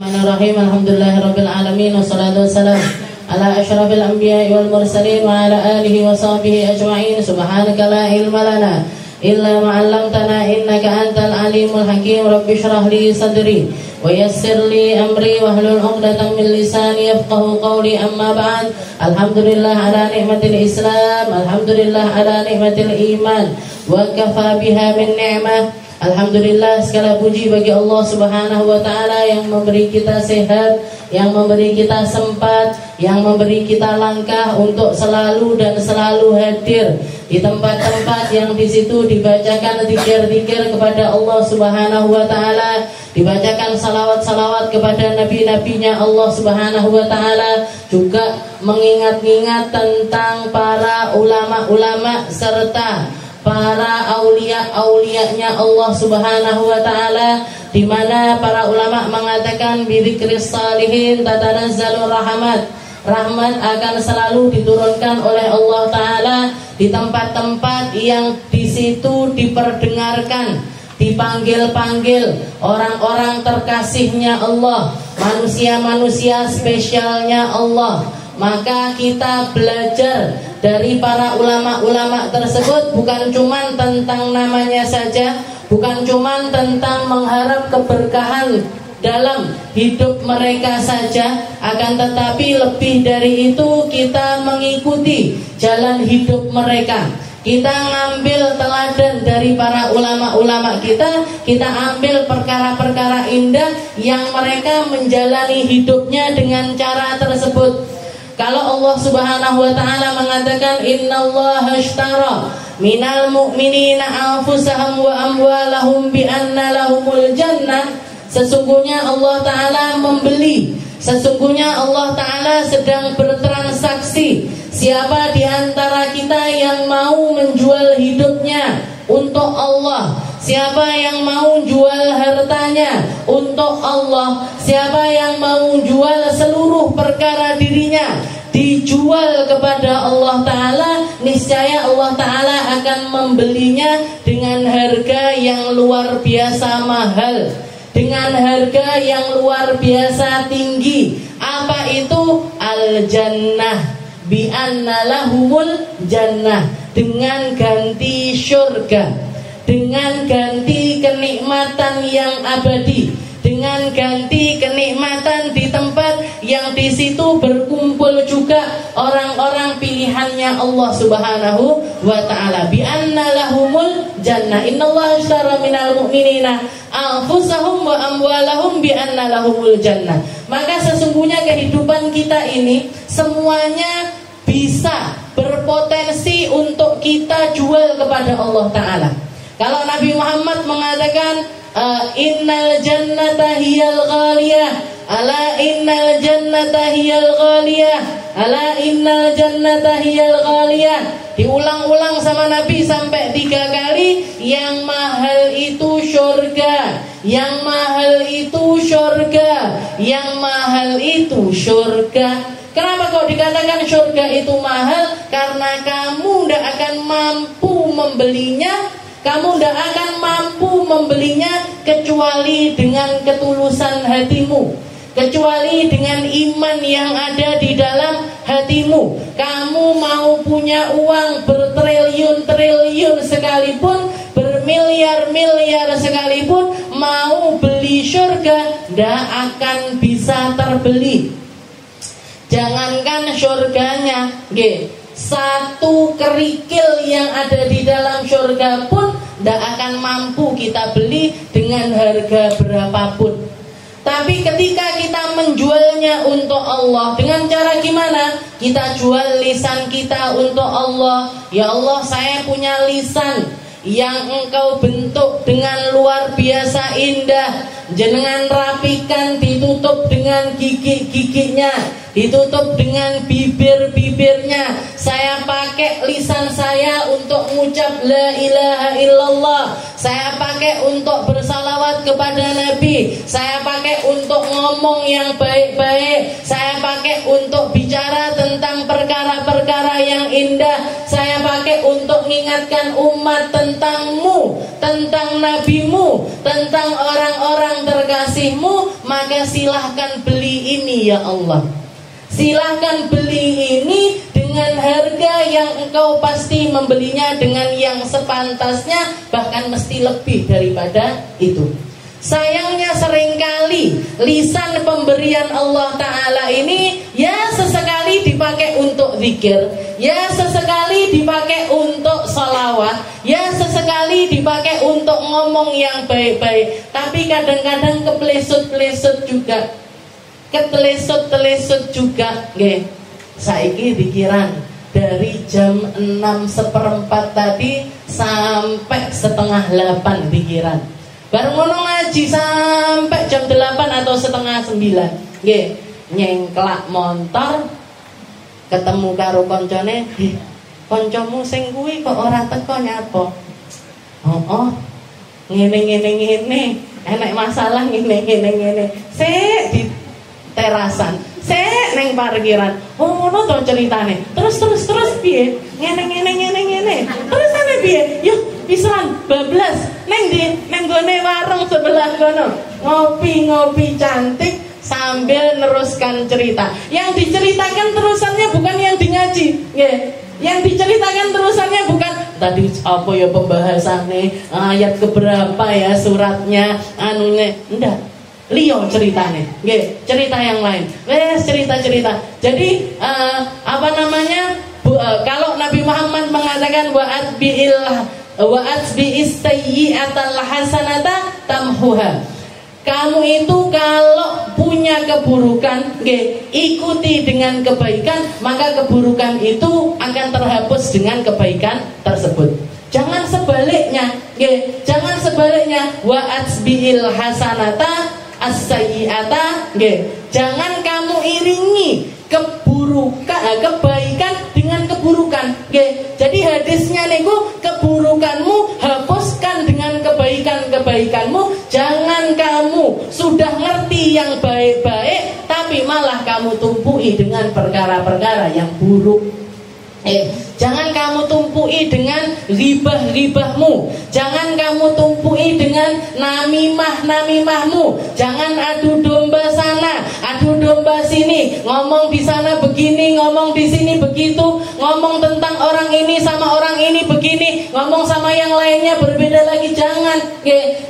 Bismillahirrahmanirrahim. Alhamdulillahirabbil alamin wassalatu wassalamu ala asyrafil anbiya'i wal mursalin wa ala alihi wa sahbihi ajma'in. Subhanaka la ilma lana illa ma 'allamtana innaka antal alimul hakim. Rabbi shrah li sadri wa yassir li amri wahlul 'uqdatam min lisani yafqahu qawli. Amma ba'd. Alhamdulillah ala ni'matil Islam, alhamdulillah ala ni'matil iman, wa kafa biha min ni'mah. Alhamdulillah, segala puji bagi Allah Subhanahu wa ta'ala yang memberi kita sehat, yang memberi kita sempat, yang memberi kita langkah untuk selalu dan selalu hadir di tempat-tempat yang di situ dibacakan zikir-zikir kepada Allah Subhanahu wa ta'ala, dibacakan salawat-salawat kepada nabi-nabinya Allah Subhanahu wa ta'ala, juga mengingat-ingat tentang para ulama-ulama serta para aulia-aulianya Allah Subhanahu wa ta'ala, di mana para ulama mengatakan bidzikris salihin tatanazzalur rahmat. Rahmat akan selalu diturunkan oleh Allah ta'ala di tempat-tempat yang di situ diperdengarkan, dipanggil-panggil orang-orang terkasihnya Allah, manusia-manusia spesialnya Allah. Maka kita belajar dari para ulama-ulama tersebut bukan cuma tentang namanya saja, bukan cuma tentang mengharap keberkahan dalam hidup mereka saja, akan tetapi lebih dari itu kita mengikuti jalan hidup mereka. Kita ngambil teladan dari para ulama-ulama kita ambil perkara-perkara indah yang mereka menjalani hidupnya dengan cara tersebut. Kalau Allah Subhanahu wa ta'ala mengatakan innallaha ashtara minal mu'minina anfusahum wa amwalahum bi anna lahumul jannah, sesungguhnya Allah ta'ala membeli, sesungguhnya Allah ta'ala sedang bertransaksi. Siapa di antara kita yang mau menjual hidupnya untuk Allah, siapa yang mau jual hartanya untuk Allah, siapa yang mau jual seluruh perkara dirinya dijual kepada Allah ta'ala, niscaya Allah ta'ala akan membelinya dengan harga yang luar biasa mahal, dengan harga yang luar biasa tinggi. Apa itu? Al-jannah, bi anna lahumul jannah, dengan ganti syurga, dengan ganti kenikmatan yang abadi, dengan ganti kenikmatan di tempat yang di situ berkumpul juga orang-orang pilihannya Allah Subhanahu wa ta'ala. Bi anna lahumul jannah, innallaha ashtara minal mu'minina anfusahum wa amwalahum bi anna lahumul jannah. Maka sesungguhnya kehidupan kita ini semuanya bisa berpotensi untuk kita jual kepada Allah ta'ala. Kalau Nabi Muhammad mengatakan innal jannata hiyal ghaliyah, ala innal jannata hiyal ghaliyah, ala innal jannata hiyal ghaliyah, diulang-ulang sama Nabi sampai 3 kali. Yang mahal itu surga, yang mahal itu surga, yang mahal itu surga. Kenapa kok dikatakan surga itu mahal? Karena kamu tidak akan mampu membelinya, kamu tidak akan mampu membelinya kecuali dengan ketulusan hatimu, kecuali dengan iman yang ada di dalam hatimu. Kamu mau punya uang bertriliun-triliun sekalipun, bermiliar-miliar sekalipun, mau beli surga tidak akan bisa terbeli. Jangankan surganya, satu kerikil yang ada di dalam surga pun tidak akan mampu kita beli dengan harga berapapun. Tapi ketika kita menjualnya untuk Allah, dengan cara gimana? Kita jual lisan kita untuk Allah. Ya Allah, saya punya lisan yang engkau bentuk dengan luar biasa indah, jenengan rapikan, ditutup dengan gigi-giginya, ditutup dengan bibir-bibirnya. Saya pakai lisan saya untuk mengucap la ilaha illallah, saya pakai untuk bersalawat kepada Nabi, saya pakai untuk ngomong yang baik-baik, saya pakai untuk bicara tentang perkara-perkara yang indah, saya pakai untuk mengingatkan umat tentangmu, tentang nabimu, tentang orang-orang terkasihmu. Maka silahkan beli ini ya Allah. Silahkan beli ini dengan harga yang engkau pasti membelinya dengan yang sepantasnya, bahkan mesti lebih daripada itu. Sayangnya seringkali lisan pemberian Allah Ta'ala ini ya sesekali dipakai untuk zikir, ya sesekali dipakai untuk salawat, ya sesekali dipakai untuk ngomong yang baik-baik. Tapi kadang-kadang keplesut-plesut juga, ketelesut-telesut juga. Nggih, saiki pikiran dari jam 6:15 tadi sampai setengah 8 pikiran. Baru ngono ngaji sampai jam 8 atau setengah 9. Nggih, nyengklak motor ketemu karo koncone, "Kancamu sing kuwi kok ora teko nyapo?" "Oh, ngene. Enek masalah ngene. Sik di terasan. Sik ning parkiran." "Oh, ngono to ceritane. Terus piye?" Ngene. "Terus ane piye?" "Yo, pisan bablas neng gone warung sebelah kono, ngopi cantik sambil neruskan cerita. Yang diceritakan terusannya bukan yang di ngaji, nggih. Yang diceritakan terusannya bukan tadi apa ya pembahasannya, ayat keberapa ya suratnya, anunya, ndak. Liyo ceritane, nggih, cerita yang lain. Cerita. Jadi kalau Nabi Muhammad mengatakan wa atbi'is sayyi'atal hasanata tamhuha. Kamu itu kalau punya keburukan, ikuti dengan kebaikan, maka keburukan itu akan terhapus dengan kebaikan tersebut. Jangan sebaliknya, jangan sebaliknya. Wa atbi'il hasanata as-sayyi'ata, jangan kamu iringi kebaikan dengan keburukan. Jadi hadisnya niku, keburukanmu hapuskan dengan kebaikanmu. Jangan kamu sudah ngerti yang baik-baik tapi malah kamu tumpui dengan perkara-perkara yang buruk. Jangan kamu tumpui dengan ribah-ribahmu. Jangan kamu tumpui dengan namimahmu. Jangan adu domba sana, adu domba sini. Ngomong di sana begini, ngomong di sini begitu. Ngomong tentang orang ini sama orang ini begini, ngomong sama yang lainnya berbeda lagi.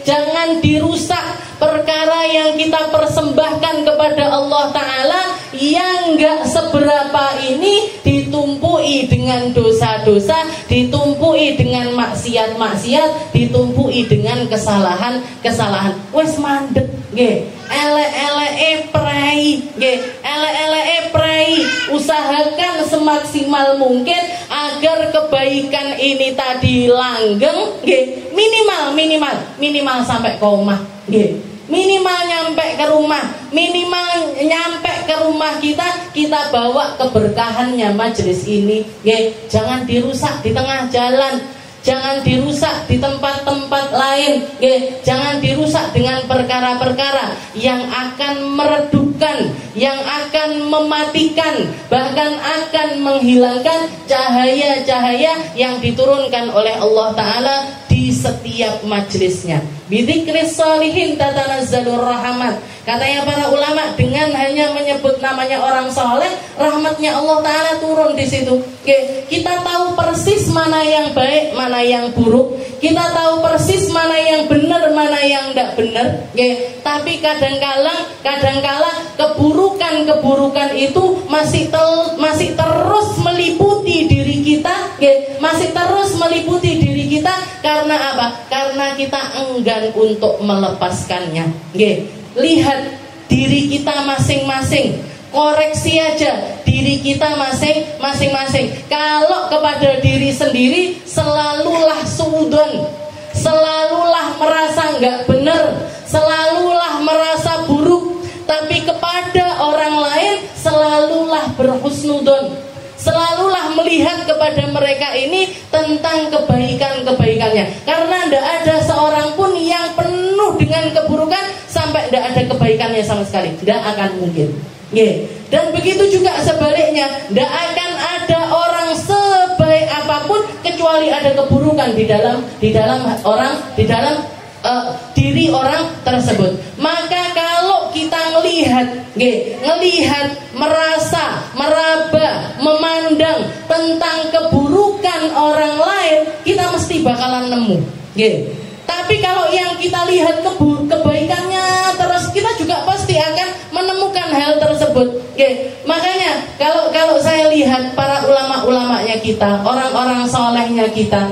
Jangan dirusak perkara yang kita persembahkan kepada Allah Ta'ala yang gak seberapa ini, ditumpui dengan dosa-dosa, ditumpui dengan maksiat-maksiat, ditumpui dengan kesalahan-kesalahan. Wes mandek, ele-ele prei, usahakan semaksimal mungkin agar kebaikan ini tadi langgeng, minimal sampai komah, minimal nyampe ke rumah kita bawa keberkahannya majelis ini. Jangan dirusak di tengah jalan, jangan dirusak di tempat-tempat lain, jangan dirusak dengan perkara-perkara yang akan meredupkan, yang akan mematikan, bahkan akan menghilangkan cahaya-cahaya yang diturunkan oleh Allah Ta'ala di setiap majelisnya. Bidzikris sholihin tatanazzalur rahmat. Katanya para ulama, dengan hanya menyebut namanya orang soleh, rahmatnya Allah Ta'ala turun di situ. Kita tahu persis mana yang baik, mana yang buruk. Kita tahu persis mana yang benar, mana yang tidak benar. Tapi kadangkala keburukan itu masih terus meliputi diri kita. Masih terus meliputi diri kita. Karena apa? Karena kita enggan untuk melepaskannya. Lihat diri kita masing-masing, koreksi aja diri kita masing-masing. Kalau kepada diri sendiri selalulah suudon, selalulah merasa nggak benar, selalulah merasa buruk. Tapi kepada orang lain selalulah berhusnudon, selalulah melihat kepada mereka ini tentang kebaikannya. Karena tidak ada seorang pun yang penuh dengan keburukan sampai tidak ada kebaikannya sama sekali. Tidak akan mungkin. Dan begitu juga sebaliknya, tidak akan ada orang sebaik apapun kecuali ada keburukan di dalam diri orang tersebut. Maka kalau kita melihat ngelihat, merasa, meraba, memandang tentang keburukan orang lain, kita mesti bakalan nemu. Tapi kalau yang kita lihat kebaikannya terus, kita juga pasti akan menemukan hal tersebut. Makanya kalau saya lihat para ulama-ulamanya kita, orang-orang solehnya kita,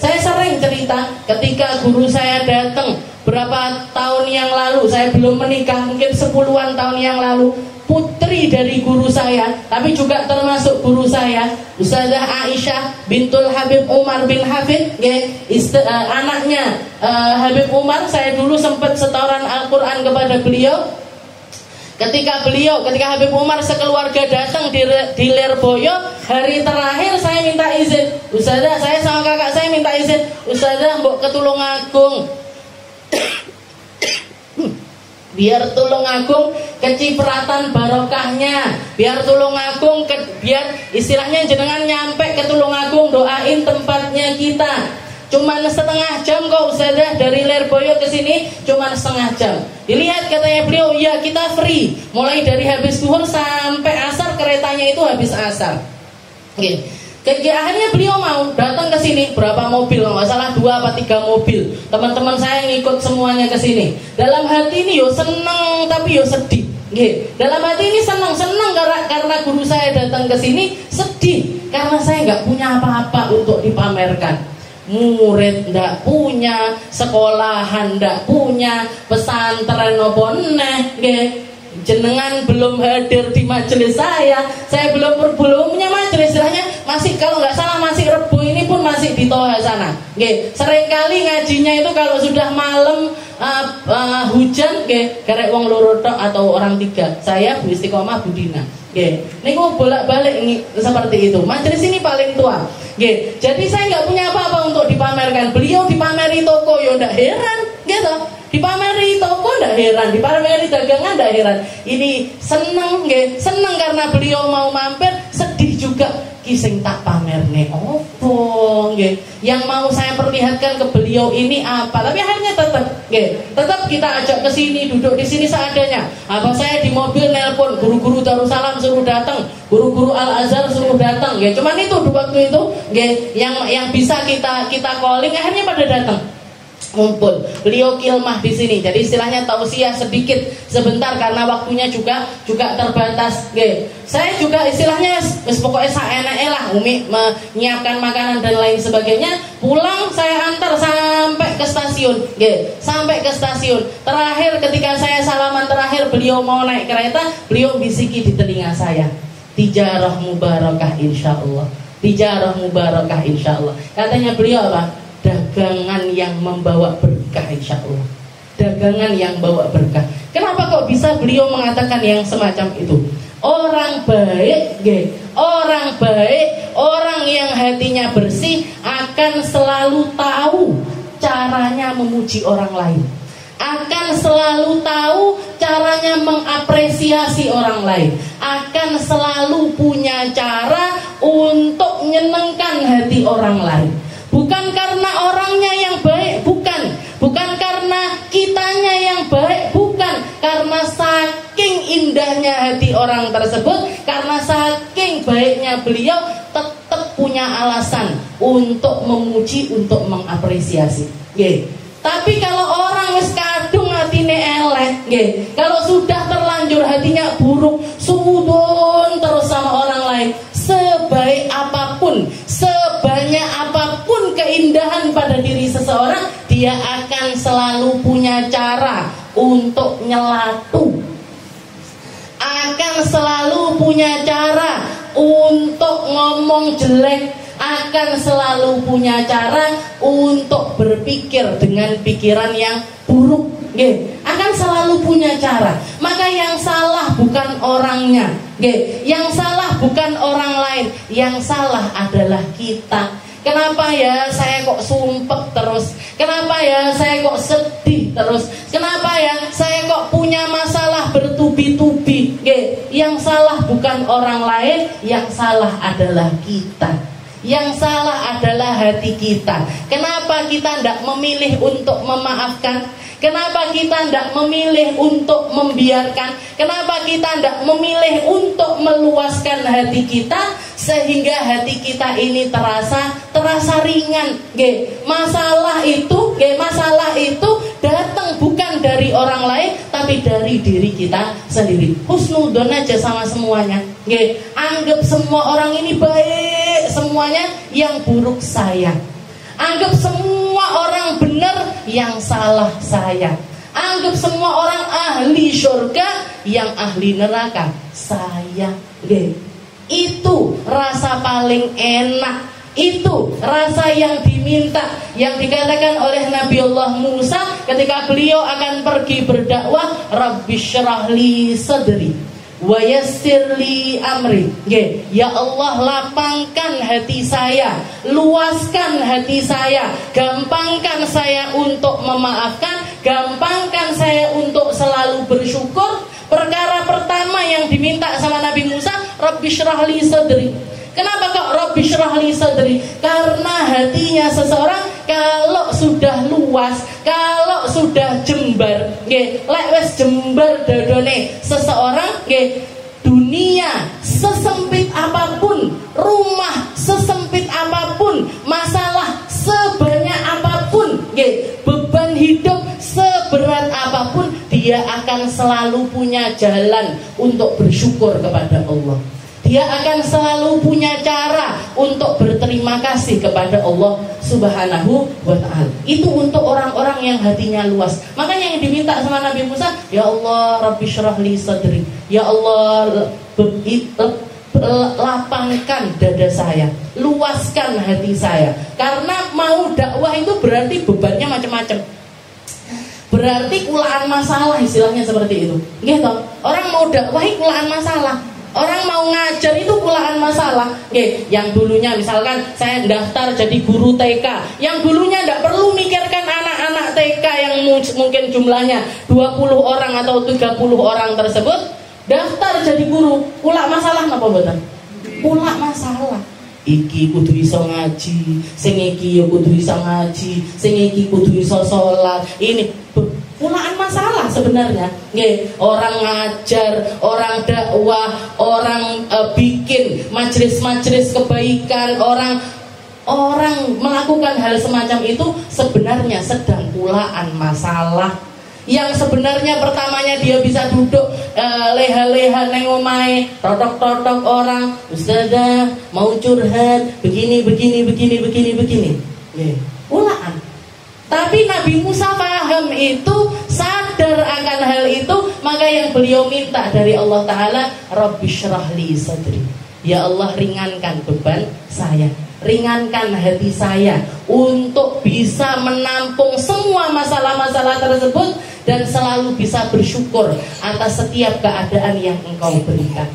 saya sering cerita ketika guru saya datang berapa tahun yang lalu, saya belum menikah, mungkin 10-an tahun yang lalu, putri dari guru saya, tapi juga termasuk guru saya, Ustazah Aisyah bintul Habib Umar bin Hafid, anaknya Habib Umar. Saya dulu sempat setoran Al-Quran kepada beliau. Ketika Habib Umar sekeluarga datang di Lirboyo, hari terakhir saya minta izin, Ustazah, saya sama kakak saya minta izin, Ustazah mbok ketulungagung biar Tulungagung kecipratan barokahnya, biar Tulungagung biar istilahnya jenengan nyampe ke Tulungagung, doain tempatnya kita. Cuman setengah jam kok Ustazah, dari Lirboyo ke sini cuman setengah jam. Dilihat katanya beliau, ya kita free, mulai dari habis zuhur sampai asar, keretanya itu habis asar. Akhirnya beliau mau datang ke sini, berapa mobil, nggak salah 2 atau 3 mobil. Teman-teman saya ngikut semuanya ke sini. Dalam hati ini yo seneng tapi yo sedih. Dalam hati ini seneng karena guru saya datang ke sini, sedih karena saya nggak punya apa-apa untuk dipamerkan. Murid ndak punya, sekolahan ndak punya, pesantren opo neh, jenengan belum hadir di majelis saya belum punya majelis, istilahnya masih, kalau nggak salah masih Rebu ini pun masih di Toha sana. Seringkali ngajinya itu kalau sudah malam hujan, karek wong loro tok atau orang 3, saya Bu Istiqomah, Bu Dina. Niku bolak-balik seperti itu. Majelis ini paling tua. Jadi saya nggak punya apa-apa untuk dipamerkan. Beliau dipameri toko, yo ndak heran, gitu. Dipameri toko ndak heran, dipameri dagangan ndak heran. Ini seneng karena beliau mau mampir, sedih juga kising tak pamerne opo. Yang mau saya perlihatkan ke beliau ini apa? Tapi akhirnya tetap kita ajak ke sini, duduk di sini seadanya. Apa saya di mobil nelpon guru-guru Darussalam suruh datang, guru-guru Al-Azhar suruh datang. Cuman itu waktu itu yang bisa kita calling, akhirnya pada datang. Ngumpul, beliau kilmah di sini. Jadi istilahnya tausiah sedikit sebentar karena waktunya juga terbatas. Saya juga istilahnya pokoknya saenake lah, Umi menyiapkan makanan dan lain sebagainya. Pulang saya antar sampai ke stasiun. Sampai ke stasiun. Terakhir ketika saya salaman terakhir, beliau mau naik kereta, beliau bisiki di telinga saya, tijarah mubarakah insyaallah. Tijarah mubarakah insyaallah. Katanya beliau apa? Dagangan yang membawa berkah insya Allah. Dagangan yang bawa berkah. Kenapa kok bisa beliau mengatakan yang semacam itu? Orang baik, orang yang hatinya bersih akan selalu tahu caranya memuji orang lain, akan selalu tahu caranya mengapresiasi orang lain, akan selalu punya cara untuk menyenangkan hati orang lain. Bukan karena orangnya yang baik, bukan karena kitanya yang baik, bukan karena saking indahnya hati orang tersebut, karena saking baiknya beliau, tetap punya alasan untuk memuji, untuk mengapresiasi. Tapi kalau orang wis kadung hatine elek, kalau sudah terlanjur hatinya buruk, sudon terus sama orang lain, sebaik apapun, sebanyak apapun keindahan pada diri seseorang, dia akan selalu punya cara untuk nyelatu, akan selalu punya cara untuk ngomong jelek, akan selalu punya cara untuk berpikir dengan pikiran yang buruk. Akan selalu punya cara. Maka yang salah bukan orangnya, yang salah bukan orang lain, yang salah adalah kita. Kenapa ya saya kok sumpek terus? Kenapa ya saya kok sedih terus? Kenapa ya saya kok punya masalah bertubi-tubi? Yang salah bukan orang lain, yang salah adalah kita. Yang salah adalah hati kita. Kenapa kita tidak memilih untuk memaafkan? Kenapa kita tidak memilih untuk membiarkan? Kenapa kita tidak memilih untuk meluaskan hati kita sehingga hati kita ini terasa ringan? Masalah itu datang bukan dari orang lain tapi dari diri kita sendiri. Husnudon aja sama semuanya. Anggap semua orang ini baik, semuanya yang buruk saya. Anggap semua orang benar, yang salah saya. Anggap semua orang ahli surga, yang ahli neraka saya. Itu rasa paling enak. Itu rasa yang diminta, yang dikatakan oleh Nabi Allah Musa ketika beliau akan pergi berdakwah, Rabbi syrahli sadri wa yassirli amri. Ya Allah, lapangkan hati saya, luaskan hati saya, gampangkan saya untuk memaafkan, gampangkan saya untuk selalu bersyukur. Perkara pertama yang diminta sama Nabi Musa, Rabbi syrahli sadri. Kenapa kok Rabbi syrahli sadri? Karena hatinya seseorang kalau sudah luas, kalau sudah jembar, lek wis jembar dadone seseorang, dunia sesempit apapun, rumah sesempit apapun, masalah sebanyak apapun, beban hidup seberat apapun, dia akan selalu punya jalan untuk bersyukur kepada Allah. Dia akan selalu punya cara untuk berterima kasih kepada Allah Subhanahu wa ta'ala. Itu untuk orang-orang yang hatinya luas. Makanya yang diminta sama Nabi Musa, ya Allah, Rabbi syrahli sadri. Ya Allah, lapangkan dada saya, luaskan hati saya. Karena mau dakwah itu berarti bebannya macam-macam. Berarti kulaan masalah, istilahnya seperti itu. Gitu. Orang mau dakwah kulaan masalah. Orang mau ngajar itu kulaan masalah. Yang dulunya misalkan saya daftar jadi guru TK, yang dulunya tidak perlu mikirkan anak-anak TK yang mungkin jumlahnya 20 orang atau 30 orang tersebut, daftar jadi guru, kulak masalah napa mboten? Kulak masalah. Iki kudu iso ngaji, sing iki ya kudu iso ngaji, sing iki kudu iso salat. Ini kulaan masalah sebenarnya. Orang ngajar, orang dakwah, orang bikin majelis-majelis kebaikan, orang melakukan hal semacam itu sebenarnya sedang kulaan masalah. Yang sebenarnya pertamanya dia bisa duduk leha-leha neng omahe, totok-totok orang, ustazah mau curhat begini. Ulaan. Tapi Nabi Musa paham itu, sadar akan hal itu, maka yang beliau minta dari Allah Ta'ala, Rabbi syrahli sadri. Ya Allah, ringankan beban saya, ringankan hati saya untuk bisa menampung semua masalah-masalah tersebut dan selalu bisa bersyukur atas setiap keadaan yang Engkau berikan.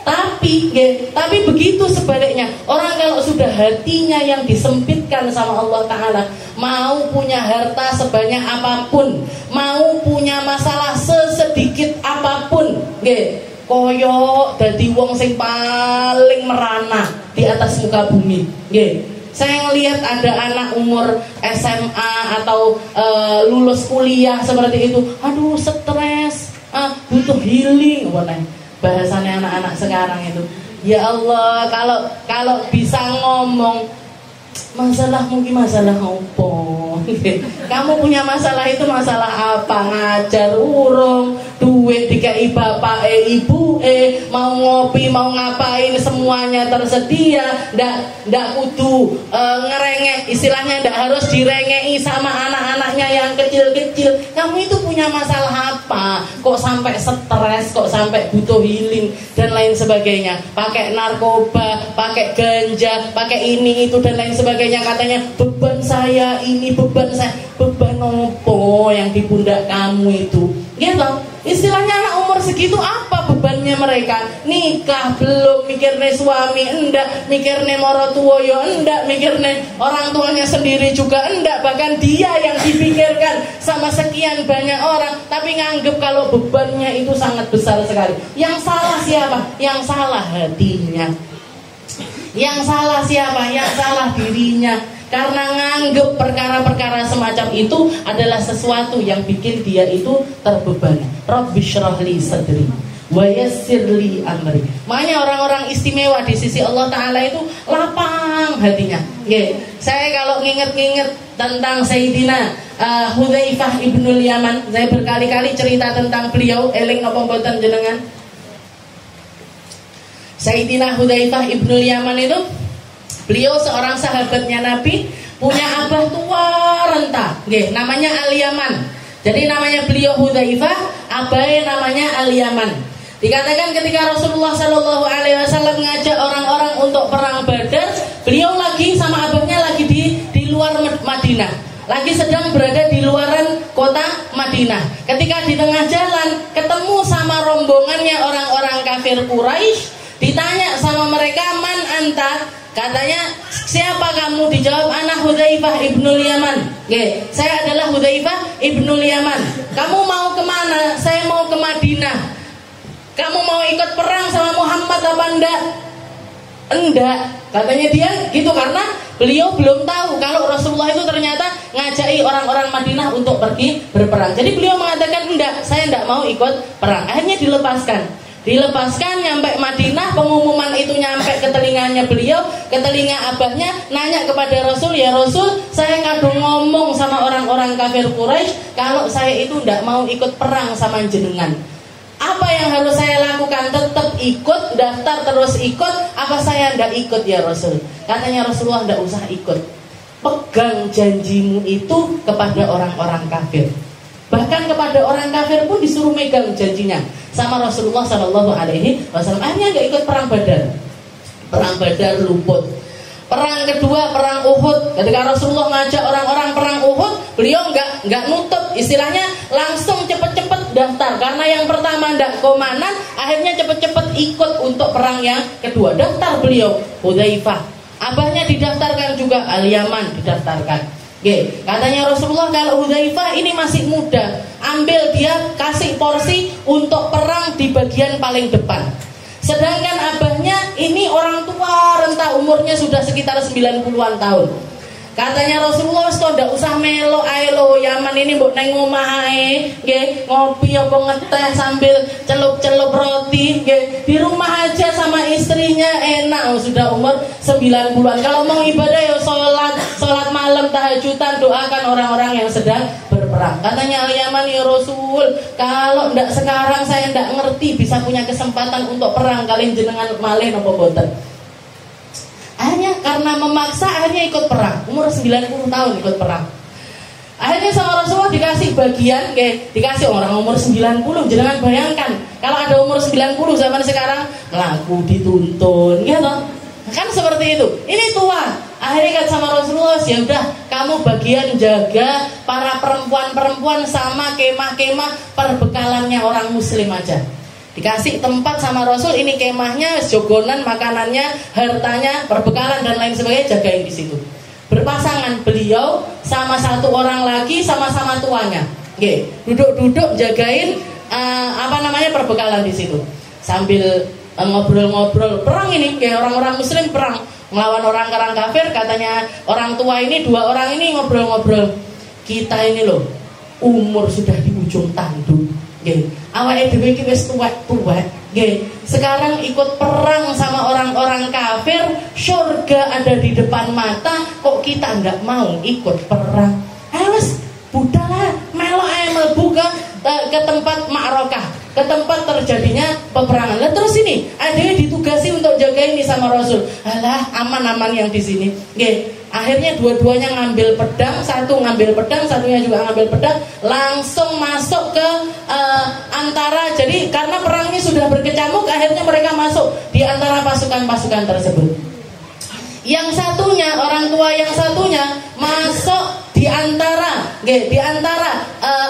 Tapi begitu sebaliknya, orang kalau sudah hatinya yang disempitkan sama Allah Ta'ala, mau punya harta sebanyak apapun, mau punya masalah sesedikit apapun, koyok dadi wong sing paling merana di atas muka bumi. Saya ngelihat ada anak umur SMA atau lulus kuliah seperti itu, aduh stres, butuh healing, bahasanya anak-anak sekarang itu. Ya Allah, kalau bisa ngomong masalah mungkin masalah apa? Kamu punya masalah itu masalah apa? Ngajar urung, duit dikai bapak ibu mau ngopi mau ngapain semuanya tersedia, ndak kudu ngerengek, istilahnya ndak harus direngei sama anak-anaknya yang kecil-kecil. Kamu itu punya masalah apa? Kok sampai stres, kok sampai butuh healing dan lain sebagainya? Pakai narkoba, pakai ganja, pakai ini itu dan lain sebagainya. Katanya beban saya ini, beban saya, beban opo yang di pundak kamu itu, gitu. Istilahnya anak umur segitu apa bebannya mereka? Nikah belum, mikirnya suami enggak, mikirnya moro tua yo enggak, mikirnya orang tuanya sendiri juga enggak, bahkan dia yang dipikirkan sama sekian banyak orang, tapi nganggep kalau bebannya itu sangat besar sekali. Yang salah siapa? Yang salah hatinya. Yang salah siapa? Yang salah dirinya. Karena nganggep perkara-perkara semacam itu adalah sesuatu yang bikin dia itu terbebani. Rabbi syrah li sadri wa yassir li amri. Makanya orang-orang istimewa di sisi Allah Ta'ala itu lapang hatinya. Saya kalau nginget-nginget tentang Sayyidina Hudzaifah ibnul Yaman, saya berkali-kali cerita tentang beliau. Eling napa mboten jenengan? Sayyidina Hudzaifah ibnul Yaman itu, beliau seorang sahabatnya Nabi, punya abah tua renta, namanya Al-Yaman. Jadi namanya beliau Hudzaifah, abahnya namanya Al-Yaman. Dikatakan ketika Rasulullah Shallallahu Alaihi Wasallam ngajak orang-orang untuk perang Badar, beliau lagi sama abahnya lagi di luar Madinah, lagi sedang berada di luaran kota Madinah. Ketika di tengah jalan ketemu sama rombongannya orang-orang kafir Quraisy. Ditanya sama mereka, man anta? Katanya, siapa kamu? Dijawab, anak Hudzaifah ibnul Yaman. Saya adalah Hudzaifah ibnul Yaman. Kamu mau kemana? Saya mau ke Madinah. Kamu mau ikut perang sama Muhammad apa enggak? Enggak. Katanya dia gitu, karena beliau belum tahu kalau Rasulullah itu ternyata ngajai orang-orang Madinah untuk pergi berperang. Jadi beliau mengatakan, enggak, saya enggak mau ikut perang. Akhirnya dilepaskan, nyampe Madinah, pengumuman itu nyampe ke telinganya beliau, ke telinga abahnya, nanya kepada Rasul, ya Rasul, saya kadung ngomong sama orang-orang kafir Quraisy kalau saya itu tidak mau ikut perang sama jenengan. Apa yang harus saya lakukan? Tetap ikut, daftar terus ikut, apa saya tidak ikut ya Rasul? Katanya Rasulullah, tidak usah ikut. Pegang janjimu itu kepada orang-orang kafir. Bahkan kepada orang kafir pun disuruh megang janjinya sama Rasulullah Shallallahu Alaihi Wasallam. Akhirnya nggak ikut perang Badar. Perang Badar luput. Perang kedua, perang Uhud. Ketika Rasulullah ngajak orang-orang perang Uhud, beliau nggak nutup, istilahnya langsung cepet-cepet daftar. Karena yang pertama nggak komandan, akhirnya cepet-cepet ikut untuk perang yang kedua. Daftar beliau, Hudzaifah. Abahnya didaftarkan juga, Al-Yaman didaftarkan. Katanya Rasulullah, kalau Hudzaifah ini masih muda, ambil dia, kasih porsi untuk perang di bagian paling depan. Sedangkan abahnya ini orang tua renta, umurnya sudah sekitar 90-an tahun. Katanya Rasulullah, ndak usah melo ae lo, Yaman ini mbok nang omah ae, nggih, ngopi apa ngeteh sambil celup-celup roti, nggih. Di rumah aja sama istrinya enak, sudah umur 90-an. Kalau mau ibadah ya salat malam, tahajudan, doakan orang-orang yang sedang berperang. Katanya Al-Yaman, ya Rasul, kalau ndak sekarang saya ndak ngerti bisa punya kesempatan untuk perang, kalian jenengan malih napa boten. Akhirnya karena memaksa, akhirnya ikut perang. Umur 90 tahun ikut perang. Akhirnya sama Rasulullah dikasih bagian, dikasih orang umur 90. Jangan bayangkan kalau ada umur 90 zaman sekarang melaku dituntun, gitu. Kan seperti itu. Ini tua. Akhirnya kan sama Rasulullah, ya udah kamu bagian jaga para perempuan-perempuan sama kemah-kemah perbekalannya orang muslim aja. Dikasih tempat sama Rasul, ini kemahnya, jogonan, makanannya, hartanya, perbekalan dan lain sebagainya, jagain di situ. Berpasangan beliau sama satu orang lagi, sama-sama tuanya. Duduk-duduk jagain perbekalan di situ. Sambil ngobrol-ngobrol perang ini, orang-orang muslim perang melawan orang kafir. Katanya orang tua ini, dua orang ini ngobrol-ngobrol. Kita ini loh, umur sudah di ujung tanduk. Awake dhewe iki wis tuwek. Sekarang ikut perang sama orang-orang kafir, surga ada di depan mata, kok kita enggak mau ikut perang? Wes budahlah, melok ae mlebu ke tempat ma'rakah, ke tempat terjadinya peperangan. Lah terus ini ada ditugasi untuk jaga ini sama Rasul. Alah, aman-aman yang di sini. Akhirnya dua-duanya ngambil pedang, satu ngambil pedang, satunya juga ngambil pedang, langsung masuk ke antara. Jadi karena perangnya sudah berkecamuk, akhirnya mereka masuk di antara pasukan-pasukan tersebut. Yang satunya, orang tua yang satunya masuk di antara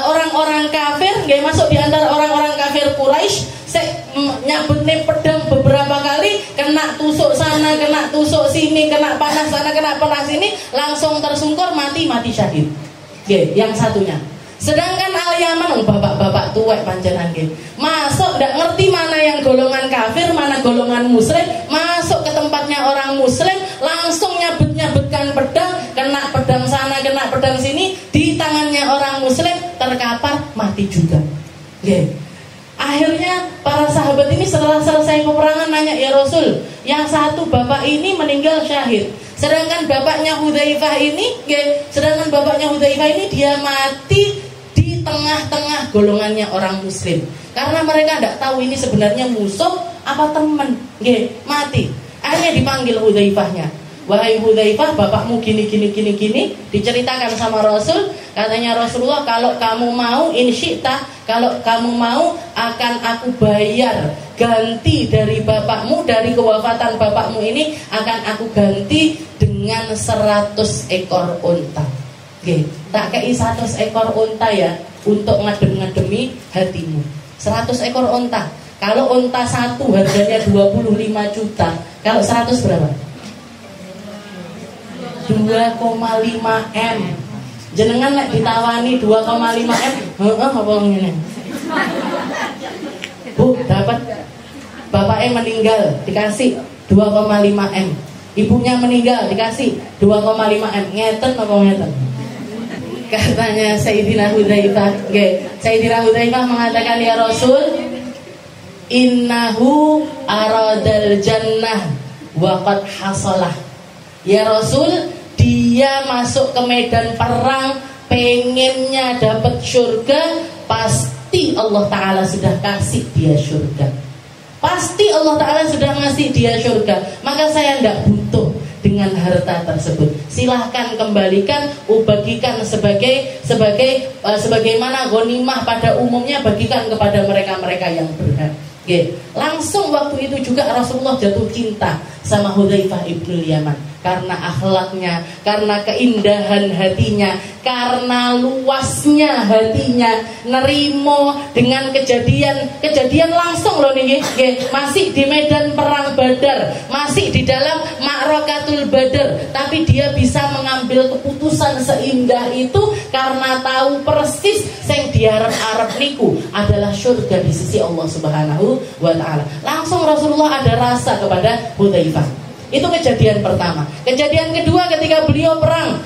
orang-orang kafir, masuk di antara orang-orang kafir Quraisy. Nyabutnya pedang beberapa kali, kena tusuk sana, kena tusuk sini, kena panah sana, kena panah sini, langsung tersungkur, mati syahid. Yang satunya. Sedangkan Al-Yaman, bapak-bapak tuwek panjenengan masuk ndak ngerti mana yang golongan kafir, mana golongan muslim, masuk ke tempatnya orang muslim, langsung nyabut-nyabutkan pedang, kena juga. Akhirnya para sahabat ini setelah selesai peperangan nanya, ya Rasul, yang satu bapak ini meninggal syahid, sedangkan bapaknya Hudzaifah ini dia mati di tengah-tengah golongannya orang muslim. Karena mereka tidak tahu ini sebenarnya musuh apa teman, mati. Akhirnya dipanggil Hudzaifahnya. Wahai Hudzaifah, bapakmu gini, diceritakan sama Rasul. Katanya Rasulullah, kalau kamu mau insyita, kalau kamu mau akan aku bayar ganti dari bapakmu, dari kewafatan bapakmu ini akan aku ganti dengan 100 ekor unta. Tak kei 100 ekor unta ya, untuk ngadem-ngademi hatimu. 100 ekor unta. Kalau unta satu harganya 25 juta, kalau 100 berapa? 2,5 M. Jenengan nek ditawani 2,5 M, apa ngene? Bu, dapat bapaknya meninggal dikasih 2,5 M. Ibunya meninggal dikasih 2,5 M. Ngeten apa ngeten? Katanya Sayyidina Hudzaifah, Sayyidina Hudzaifah mengatakan, ya Rasul, innahu aradal jannah wa qad hasalah. Ya Rasul, dia masuk ke medan perang pengennya dapat surga, pasti Allah Ta'ala sudah kasih dia surga. Pasti Allah Ta'ala sudah ngasih dia surga. Maka saya tidak butuh dengan harta tersebut. Silahkan kembalikan, bagikan sebagaimana ghanimah pada umumnya, bagikan kepada mereka-mereka yang berhak. Langsung waktu itu juga Rasulullah jatuh cinta sama Hudzaifah ibnul Yaman, karena akhlaknya, karena keindahan hatinya, karena luasnya hatinya, nerimo dengan kejadian langsung loh nih, masih di medan perang Badar, masih di dalam Ma'rakatul Badar, tapi dia bisa mengambil keputusan seindah itu karena tahu persis yang diharap-harap niku adalah surga di sisi Allah Subhanahu wa Ta'ala. Langsung Rasulullah ada rasa kepada Hudzaifah. Itu kejadian pertama. Kejadian kedua ketika beliau perang,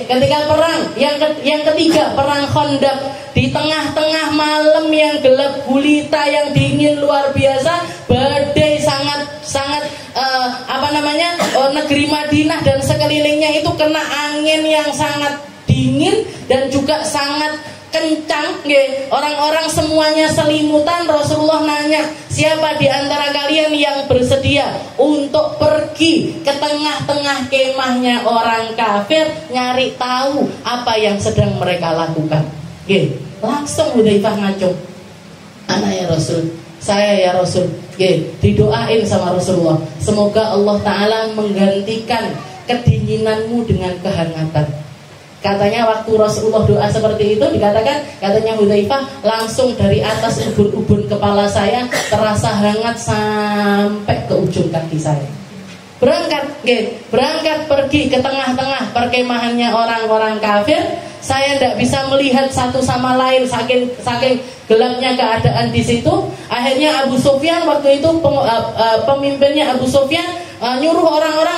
ketika perang yang ketiga, perang Khandaq, di tengah-tengah malam yang gelap gulita, yang dingin luar biasa, badai sangat negeri Madinah dan sekelilingnya itu kena angin yang sangat dingin dan juga sangat kencang, orang-orang semuanya selimutan. Rasulullah nanya, siapa di antara kalian yang bersedia untuk pergi ke tengah-tengah kemahnya orang kafir, nyari tahu apa yang sedang mereka lakukan? Langsung Hudzaifah ngacung, anak ya Rasul, saya ya Rasul. Didoain sama Rasulullah, semoga Allah Ta'ala menggantikan kedinginanmu dengan kehangatan. Katanya waktu Rasulullah doa seperti itu, dikatakan, katanya Hudzaifah, langsung dari atas ubun-ubun kepala saya terasa hangat sampai ke ujung kaki saya. Berangkat pergi ke tengah-tengah perkemahannya orang-orang kafir. Saya tidak bisa melihat satu sama lain, saking gelapnya keadaan di situ. Akhirnya Abu Sufyan waktu itu, pemimpinnya Abu Sufyan, nyuruh orang-orang,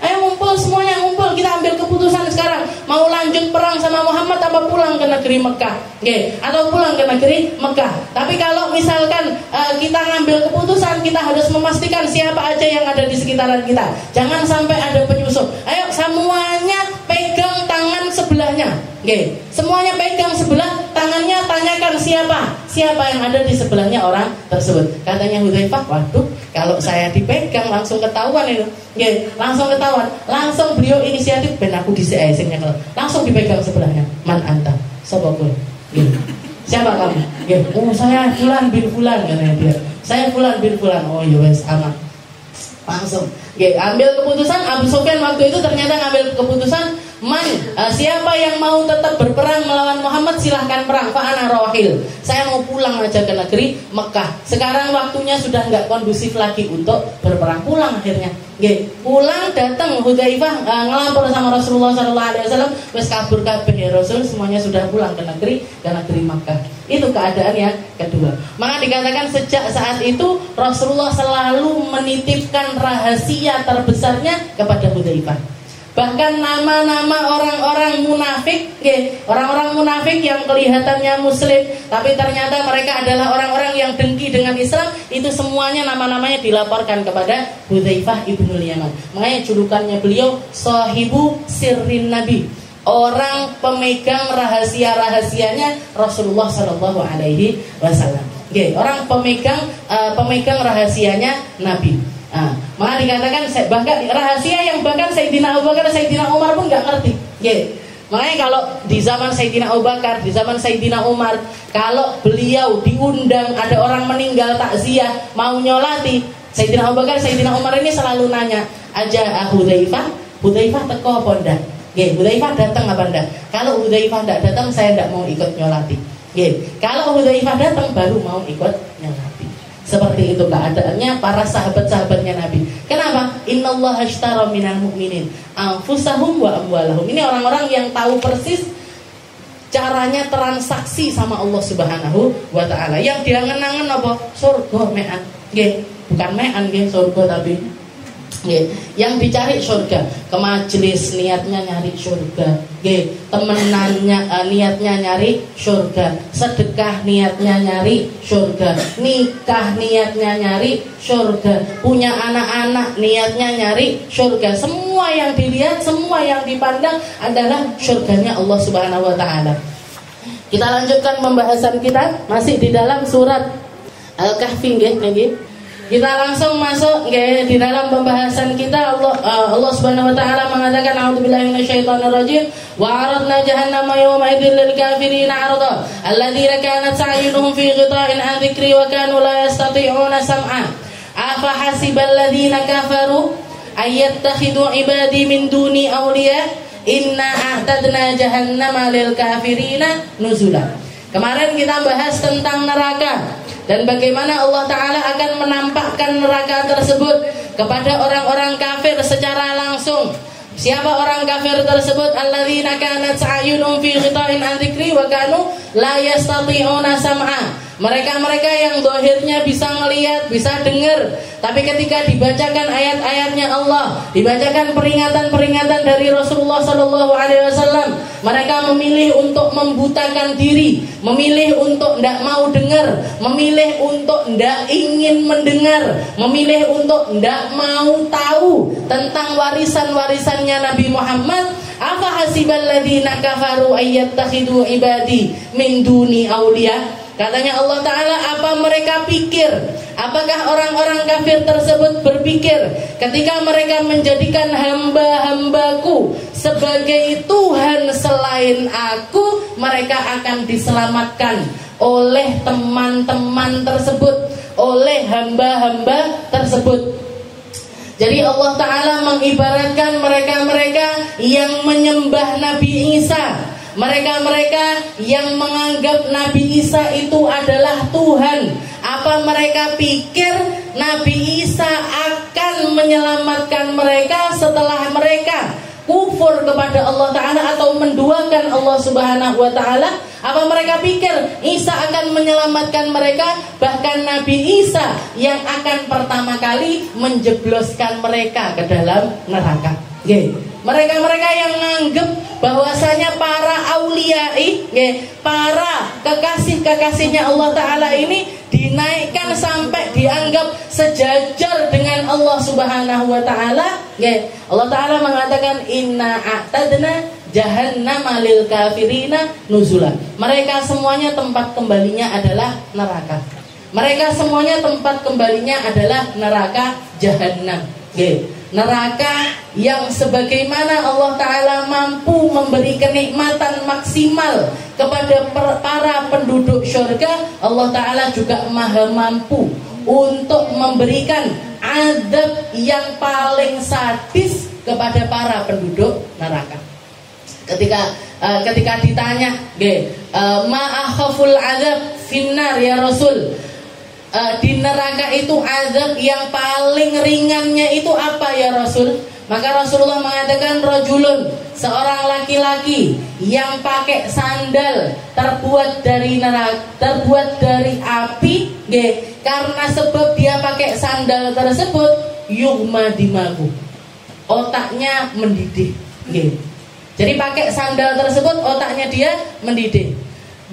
ayo ngumpul semuanya, ngumpul, kita ambil keputusan sekarang, mau lanjut perang sama Muhammad apa pulang ke negeri Mekah, atau pulang ke negeri Mekah. Tapi kalau misalkan kita ngambil keputusan, kita harus memastikan siapa aja yang ada di sekitaran kita, jangan sampai ada penyusup. Ayo semuanya pegang tangan sebelahnya, semuanya pegang sebelah tangannya, tanyakan siapa yang ada di sebelahnya orang tersebut. Katanya Hudzaifah, waduh, kalau saya dipegang langsung ketahuan itu, langsung ketahuan. Langsung beliau inisiatif, ben aku disini, langsung dipegang sebelahnya. Man anta, sobokul, siapa kamu? Oh saya Fulan bin Fulan, katanya dia. Saya Fulan bin Fulan. Oh ya wes, aman. Langsung, ambil keputusan. Abu Sufyan waktu itu ternyata ngambil keputusan, siapa yang mau tetap berperang melawan Muhammad silahkan perang, fa'ana rawahil. Saya mau pulang aja ke negeri Mekah. Sekarang waktunya sudah nggak kondusif lagi untuk berperang. Pulang akhirnya. Pulang, datang Hudzaifah ngelapor sama Rasulullah SAW, wes kabur kabeh ya Rasul, semuanya sudah pulang ke negeri Mekah. Itu keadaan yang kedua. Maka dikatakan sejak saat itu Rasulullah selalu menitipkan rahasia terbesarnya kepada Hudzaifah. Bahkan nama-nama orang-orang munafik, orang-orang munafik yang kelihatannya muslim, tapi ternyata mereka adalah orang-orang yang dengki dengan Islam, itu semuanya nama-namanya dilaporkan kepada Hudzaifah ibnul Yaman. Makanya julukannya beliau Sahibu Sirrin Nabi, orang pemegang rahasia-rahasianya Rasulullah Shallallahu Alaihi Wasallam. Orang pemegang rahasianya Nabi. Maka dikatakan bahkan rahasia yang bahkan Sayyidina Abu Bakar, Sayyidina Umar pun nggak ngerti. Makanya kalau di zaman Sayyidina Abu Bakar, di zaman Sayyidina Umar, kalau beliau diundang ada orang meninggal takziah mau nyolati, Sayyidina Abu Bakar, Sayyidina Umar ini selalu nanya, aja Hudzaifah teko apa ndak? Hudzaifah datang apa ndak? Kalau Hudzaifah ndak datang, saya ndak mau ikut nyolati. Kalau Hudzaifah datang baru mau ikut nyolati. Seperti itu keadaannya para sahabat-sahabatnya Nabi. Kenapa? Innallaha ashtara minal mu'minin anfusahum wa amwalahum. Ini orang-orang yang tahu persis caranya transaksi sama Allah Subhanahu wa taala. Yang dia ngenangen apa? Surga mean. Bukan mean surga tapi yang dicari surga. Ke majelis niatnya nyari surga. Temenannya niatnya nyari surga. Sedekah niatnya nyari surga. Nikah niatnya nyari surga. Punya anak-anak niatnya nyari surga. Semua yang dilihat, semua yang dipandang adalah surganya Allah Subhanahu wa taala. Kita lanjutkan pembahasan kita masih di dalam surat Al-Kahfi nggih. Kita langsung masuk di dalam pembahasan kita. Allah Subhanahu wa taala mengatakan a'udzubillahi minasyaitonirrajim wa 'aradna jahannama yawma idzil lil kafirin 'arada alladzina kanat sa'yunuhum fi ghita'in 'an dzikri wa kanu la yastati'una sam'a afa hasibal ladzina kafaru ayattakhidhu ibadi min duni awliya inna a'tadna jahannama lil kafirina nuzula. Kemarin kita bahas tentang neraka dan bagaimana Allah Ta'ala akan menampakkan neraka tersebut kepada orang-orang kafir secara langsung. Siapa orang kafir tersebut? Alladzina kanat sa'yunuhum fi ghita'in an dzikri wa kanu la yastati'una sam'a. Mereka-mereka yang zahirnya bisa melihat, bisa dengar, tapi ketika dibacakan ayat-ayatnya Allah, dibacakan peringatan-peringatan dari Rasulullah Sallallahu Alaihi Wasallam, mereka memilih untuk membutakan diri, memilih untuk tidak mau dengar, memilih untuk tidak ingin mendengar, memilih untuk tidak mau tahu tentang warisan-warisannya Nabi Muhammad. Afa hasibal ladzina kafaru ayyattakhidhu ibadi min duni awliya. Katanya Allah Ta'ala, apa mereka pikir? Apakah orang-orang kafir tersebut berpikir ketika mereka menjadikan hamba-hambaku sebagai Tuhan selain aku, mereka akan diselamatkan oleh teman-teman tersebut, oleh hamba-hamba tersebut. Jadi Allah Ta'ala mengibaratkan mereka-mereka yang menyembah Nabi Isa, mereka-mereka yang menganggap Nabi Isa itu adalah Tuhan. Apa mereka pikir Nabi Isa akan menyelamatkan mereka setelah mereka kufur kepada Allah Ta'ala atau menduakan Allah Subhanahu wa Ta'ala? Apa mereka pikir Isa akan menyelamatkan mereka? Bahkan Nabi Isa yang akan pertama kali menjebloskan mereka ke dalam neraka. Mereka-mereka yang menganggap bahwasanya para auliyai, para kekasih-kekasihnya Allah Ta'ala ini dinaikkan sampai dianggap sejajar dengan Allah Subhanahu wa Ta'ala. Allah Ta'ala mengatakan inna a'tadna jahannama lil kafirina nuzula. Mereka semuanya tempat kembalinya adalah neraka. Mereka semuanya tempat kembalinya adalah neraka jahanam. Neraka yang sebagaimana Allah Ta'ala mampu memberi kenikmatan maksimal kepada para penduduk syurga, Allah Ta'ala juga maha mampu untuk memberikan azab yang paling sadis kepada para penduduk neraka. Ketika ditanya, ma'akhaful azab finnar ya Rasul, di neraka itu azab yang paling ringannya itu apa ya Rasul? Maka Rasulullah mengatakan rajulun, seorang laki-laki yang pakai sandal terbuat dari neraka, terbuat dari api, karena sebab dia pakai sandal tersebut yughma dimagu, otaknya mendidih. Nggih. Jadi pakai sandal tersebut otaknya dia mendidih.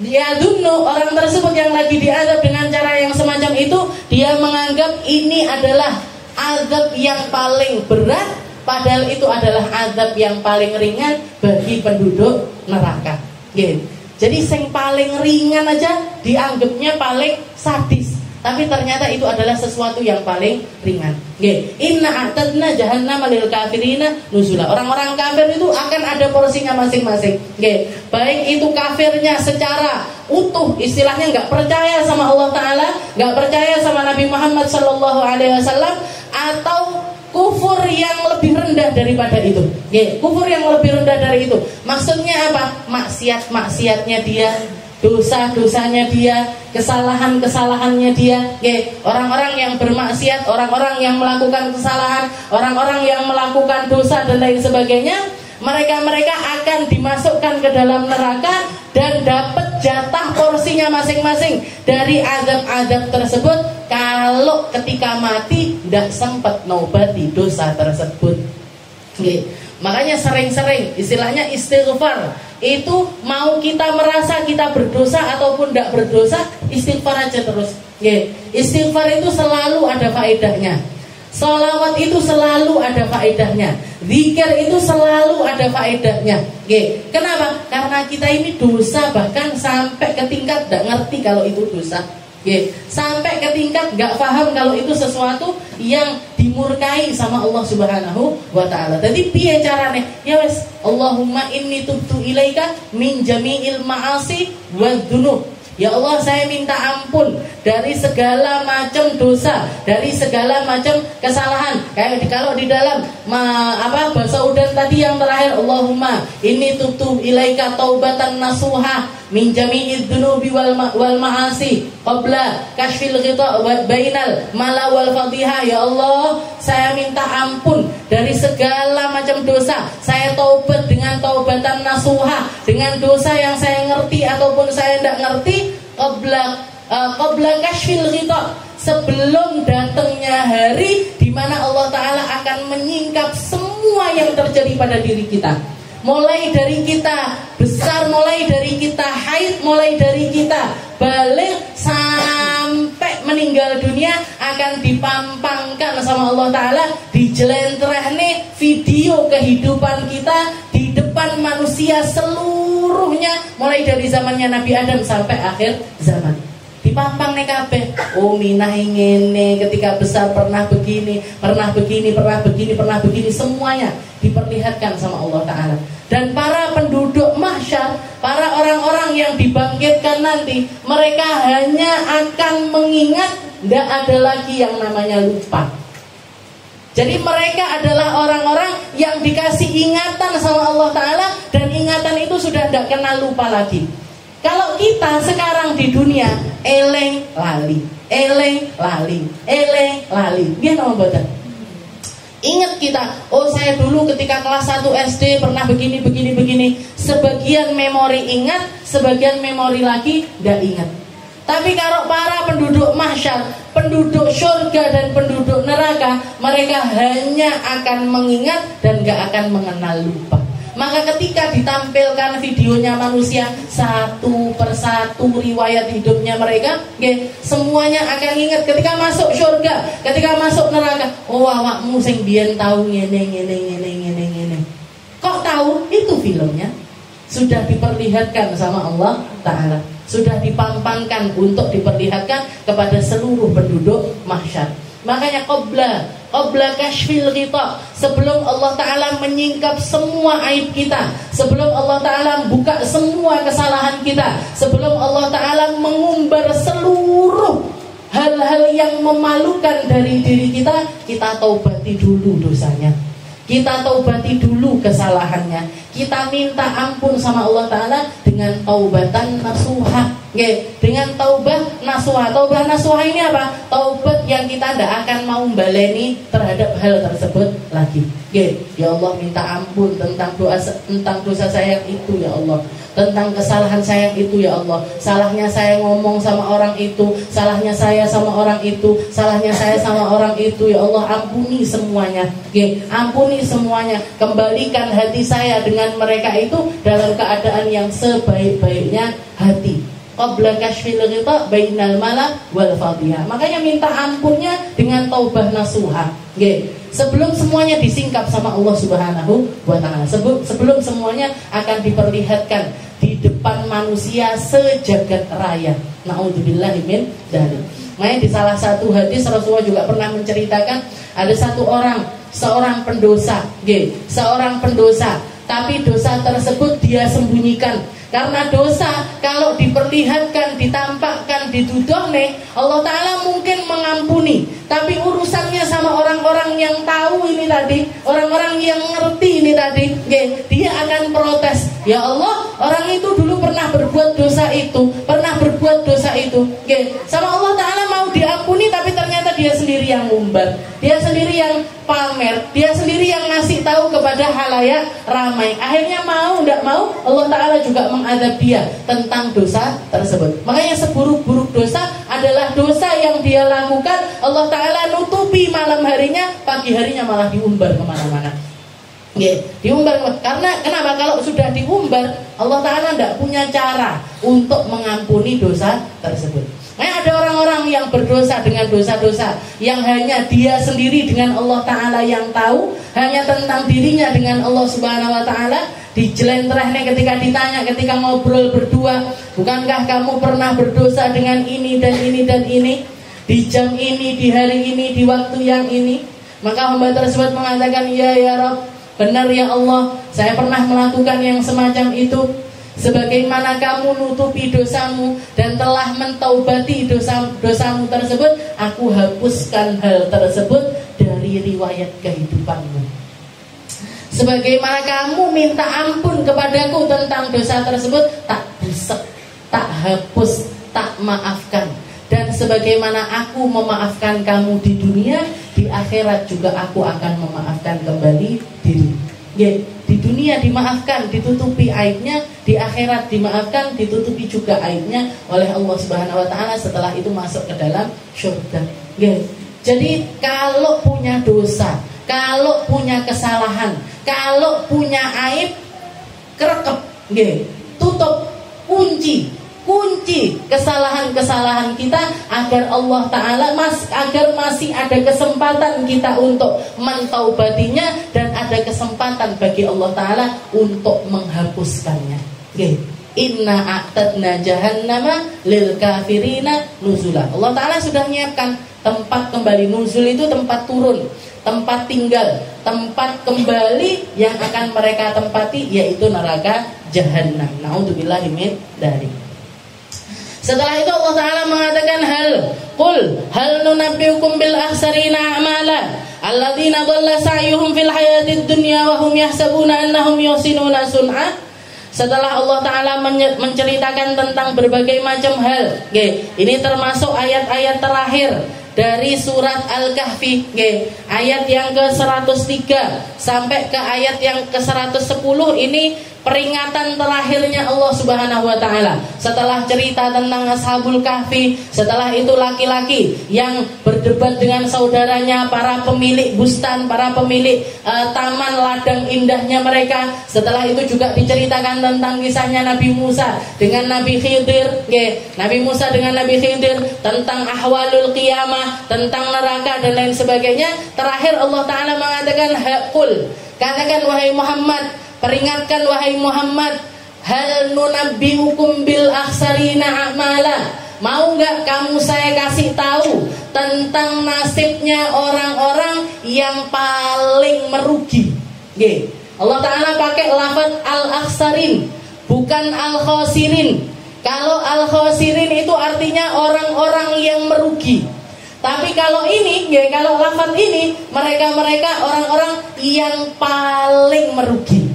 Dia dunu, orang tersebut yang lagi diazab dengan cara yang semacam itu, dia menganggap ini adalah azab yang paling berat, padahal itu adalah azab yang paling ringan bagi penduduk neraka. Nggih. Jadi yang paling ringan aja dianggapnya paling sadis, tapi ternyata itu adalah sesuatu yang paling ringan. Nggih. Inna a'tadna jahannama lil kafirina nuzula. Orang-orang kafir itu akan ada porsinya masing-masing. Nggih. Baik itu kafirnya secara utuh, istilahnya nggak percaya sama Allah Ta'ala, nggak percaya sama Nabi Muhammad Sallallahu Alaihi Wasallam, atau kufur yang lebih rendah daripada itu. Kufur yang lebih rendah dari itu. Maksudnya apa? Maksiat-maksiatnya dia, dosa-dosanya dia, kesalahan-kesalahannya dia. Orang-orang yang bermaksiat, orang-orang yang melakukan kesalahan, orang-orang yang melakukan dosa dan lain sebagainya, mereka akan dimasukkan ke dalam neraka dan dapat jatah porsinya masing-masing dari azab-azab tersebut kalau ketika mati tidak sempat nobati dosa tersebut. Makanya sering-sering istilahnya istighfar itu, mau kita merasa kita berdosa ataupun tidak berdosa, istighfar aja terus. Istighfar itu selalu ada faedahnya. Sholawat itu selalu ada faedahnya. Zikir itu selalu ada faedahnya. Kenapa? Karena kita ini dosa bahkan sampai ke tingkat tidak ngerti kalau itu dosa. Sampai ke tingkat gak paham kalau itu sesuatu yang dimurkai sama Allah Subhanahu wa Ta'ala. Jadi piye carane? Ya wes, Allahumma inni tubtu ilaika min jami'il ma'asi wa dzunub. Ya Allah, saya minta ampun dari segala macam dosa, dari segala macam kesalahan. Kayak kalau di dalam bahasa udan tadi yang terakhir, Allahumma inni tubtu ilaika taubatan nasuha min jami'id dzunubi wal ma'asi qabla kashfil ghita bainal mala wal fadhiha. Ya Allah, saya minta ampun dari segala macam dosa. Saya taubat dengan taubatan nasuha, dengan dosa yang saya ngerti ataupun saya tidak ngerti, qabla kashfil ghita, sebelum datangnya hari di mana Allah Ta'ala akan menyingkap semua yang terjadi pada diri kita. Mulai dari kita besar, mulai dari kita haid, mulai dari kita balik sampai meninggal dunia, akan dipampangkan sama Allah Ta'ala, dijelentrehne video kehidupan kita di depan manusia seluruhnya, mulai dari zamannya Nabi Adam sampai akhir zaman. Dipampang nih kabeh. Oh, minah ngene, ketika besar pernah begini, pernah begini, pernah begini, pernah begini, semuanya diperlihatkan sama Allah Ta'ala. Dan para penduduk mahsyar, para orang-orang yang dibangkitkan nanti, mereka hanya akan mengingat, tidak ada lagi yang namanya lupa. Jadi mereka adalah orang-orang yang dikasih ingatan sama Allah Ta'ala, dan ingatan itu sudah tidak kenal lupa lagi. Kalau kita sekarang di dunia eleng lali, eleng lali, eleng lali, dia nama badan. Ingat kita, oh saya dulu ketika kelas 1 SD pernah begini, begini, begini. Sebagian memori ingat, sebagian memori lagi tidak ingat. Tapi kalau para penduduk mahsyar, penduduk surga dan penduduk neraka, mereka hanya akan mengingat dan gak akan mengenal lupa. Maka ketika ditampilkan videonya manusia satu persatu riwayat hidupnya mereka, semuanya akan ingat ketika masuk surga, ketika masuk neraka. Oh, awakmu sing biyen tahu ngene. Kok tahu? Itu filmnya sudah diperlihatkan sama Allah Ta'ala, sudah dipampangkan untuk diperlihatkan kepada seluruh penduduk mahsyar. Makanya qabla kashfil ghita, sebelum Allah Ta'ala menyingkap semua aib kita, sebelum Allah Ta'ala buka semua kesalahan kita, sebelum Allah Ta'ala mengumbar seluruh hal-hal yang memalukan dari diri kita, kita taubati dulu dosanya, kita taubati dulu kesalahannya, kita minta ampun sama Allah Ta'ala dengan taubatan nasuha. Dengan taubat nasuha. Taubat nasuha ini apa? Taubat yang kita tidak akan mau mau baleni terhadap hal tersebut lagi. Ya Allah, minta ampun tentang dosa saya yang itu ya Allah, tentang kesalahan saya yang itu ya Allah. Salahnya saya ngomong sama orang itu, salahnya saya sama orang itu, salahnya saya sama orang itu ya Allah, ampuni semuanya. Ampuni semuanya. Kembalikan hati saya dengan mereka itu dalam keadaan yang sebaik-baiknya hati. Qabla kashfil ghita bainal mala wal fadhiha. Makanya minta ampunnya dengan taubah nasuha. Sebelum semuanya disingkap sama Allah Subhanahu wa taala. Sebelum semuanya akan diperlihatkan di depan manusia sejagat raya. Nauzubillahi min dzalik. Makanya di salah satu hadis Rasulullah juga pernah menceritakan ada seorang pendosa, seorang pendosa, tapi dosa tersebut dia sembunyikan. Karena dosa kalau diperlihatkan, ditampakkan, dituduhne, Allah Ta'ala mungkin mengampuni. Tapi urusannya sama orang-orang yang tahu ini tadi, orang-orang yang ngerti ini tadi, dia akan protes. Ya Allah, orang itu dulu pernah berbuat dosa itu, sama Allah Ta'ala mau diampuni, tapi ternyata dia sendiri yang ngumbar, dia sendiri yang pamer, dia sendiri yang ngasih tahu kepada halayak ramai. Akhirnya mau tidak mau Allah Ta'ala juga mengadab dia tentang dosa tersebut. Makanya seburuk-buruk dosa adalah dosa yang dia lakukan, Allah Ta'ala nutupi malam harinya, pagi harinya malah diumbar kemana-mana. Diumbar. Karena kenapa? Kalau sudah diumbar, Allah Ta'ala tidak punya cara untuk mengampuni dosa tersebut. Ada orang-orang yang berdosa dengan dosa-dosa yang hanya dia sendiri dengan Allah Ta'ala yang tahu, hanya tentang dirinya dengan Allah Subhanahu Wa Ta'ala. Dijelentrehnya ketika ditanya, ketika ngobrol berdua, bukankah kamu pernah berdosa dengan ini dan ini dan ini, di jam ini, di hari ini, di waktu yang ini? Maka hamba tersebut mengatakan, ya Rabb, benar ya Allah, saya pernah melakukan yang semacam itu. Sebagaimana kamu nutupi dosamu dan telah mentaubati dosamu tersebut, aku hapuskan hal tersebut dari riwayat kehidupanmu. Sebagaimana kamu minta ampun kepadaku tentang dosa tersebut, tak busek, tak hapus, tak maafkan. Dan sebagaimana aku memaafkan kamu di dunia, di akhirat juga aku akan memaafkan kembali dirimu. Di dunia dimaafkan, ditutupi aibnya, di akhirat dimaafkan, ditutupi juga aibnya oleh Allah Subhanahu Wa Ta'ala. Setelah itu masuk ke dalam surga. Jadi kalau punya dosa, kalau punya kesalahan, kalau punya aib, kerekep, tutup, kunci kesalahan-kesalahan kita agar Allah Ta'ala agar masih ada kesempatan kita untuk mentaubatinya dan ada kesempatan bagi Allah Ta'ala untuk menghapuskannya. Inna a'tadna jahannama lil kafirina nuzula. Allah Ta'ala sudah menyiapkan tempat kembali. Nuzul itu tempat turun, tempat tinggal, tempat kembali yang akan mereka tempati, yaitu neraka jahannam. Na'udzubillahi min dzalik. Setelah itu Allah Ta'ala mengatakan, hal nunabbiukum bil akhsarina a'mala alladzina dhalla sa'yuhum fil hayatid dunya wa hum yahsabuna annahum yuhsinuna sun'a. Setelah Allah Ta'ala menceritakan tentang berbagai macam hal, ini termasuk ayat-ayat terakhir dari surat Al-Kahfi, ayat yang ke-103 sampai ke ayat yang ke-110. Ini peringatan terakhirnya Allah Subhanahu Wa Ta'ala. Setelah cerita tentang Ashabul Kahfi, setelah itu laki-laki yang berdebat dengan saudaranya, para pemilik bustan, para pemilik taman ladang indahnya mereka. Setelah itu juga diceritakan tentang kisahnya Nabi Musa dengan Nabi Khidir, Nabi Musa dengan Nabi Khidir, tentang ahwalul qiyamah, tentang neraka dan lain sebagainya. Terakhir Allah Ta'ala mengatakan, katakan wahai Muhammad, peringatkan wahai Muhammad, hal nunabbiukum bil akhsarina a'mala. Mau enggak kamu saya kasih tahu tentang nasibnya orang-orang yang paling merugi? Allah Ta'ala pakai lafaz al-akhsarin, bukan al-khasirin. Kalau al-khasirin itu artinya orang-orang yang merugi. Tapi kalau ini, kalau lafaz ini, mereka orang-orang yang paling merugi.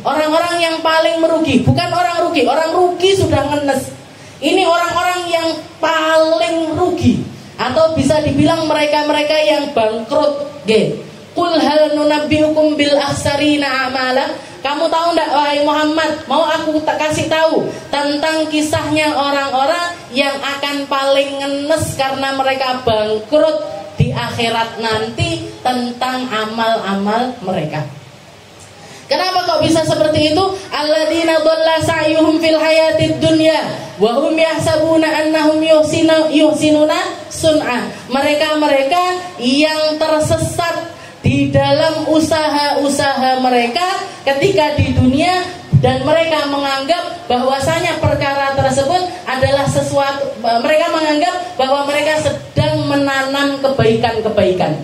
Orang-orang yang paling merugi, bukan orang rugi. Orang rugi sudah ngenes. Ini orang-orang yang paling rugi. atau bisa dibilang mereka-mereka yang bangkrut. Nggih. Qul hal nunabbiukum bil akhsarina a'mala. Kamu tahu enggak wahai Muhammad, mau aku kasih tahu tentang kisahnya orang-orang yang akan paling ngenes karena mereka bangkrut di akhirat nanti, tentang amal-amal mereka. Kenapa kok bisa seperti itu? Alladzina dhalla sa'yuhum fil hayatid dunya wa hum yahsabuna annahum yuhsinuna sun'a. Mereka-mereka yang tersesat di dalam usaha-usaha mereka ketika di dunia, dan mereka menganggap bahwasanya perkara tersebut adalah sesuatu, mereka menganggap bahwa mereka sedang menanam kebaikan-kebaikan.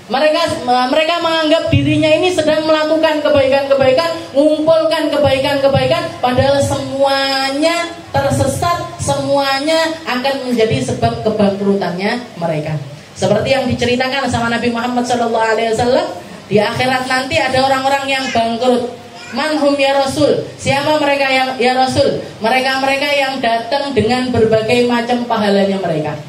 Mereka menganggap dirinya ini sedang melakukan kebaikan-kebaikan, mengumpulkan kebaikan-kebaikan, padahal semuanya tersesat, semuanya akan menjadi sebab kebangkrutannya mereka. Seperti yang diceritakan sama Nabi Muhammad SAW, di akhirat nanti ada orang-orang yang bangkrut. Manhum ya Rasul, siapa mereka yang ya Rasul? Mereka-mereka yang datang dengan berbagai macam pahalanya mereka.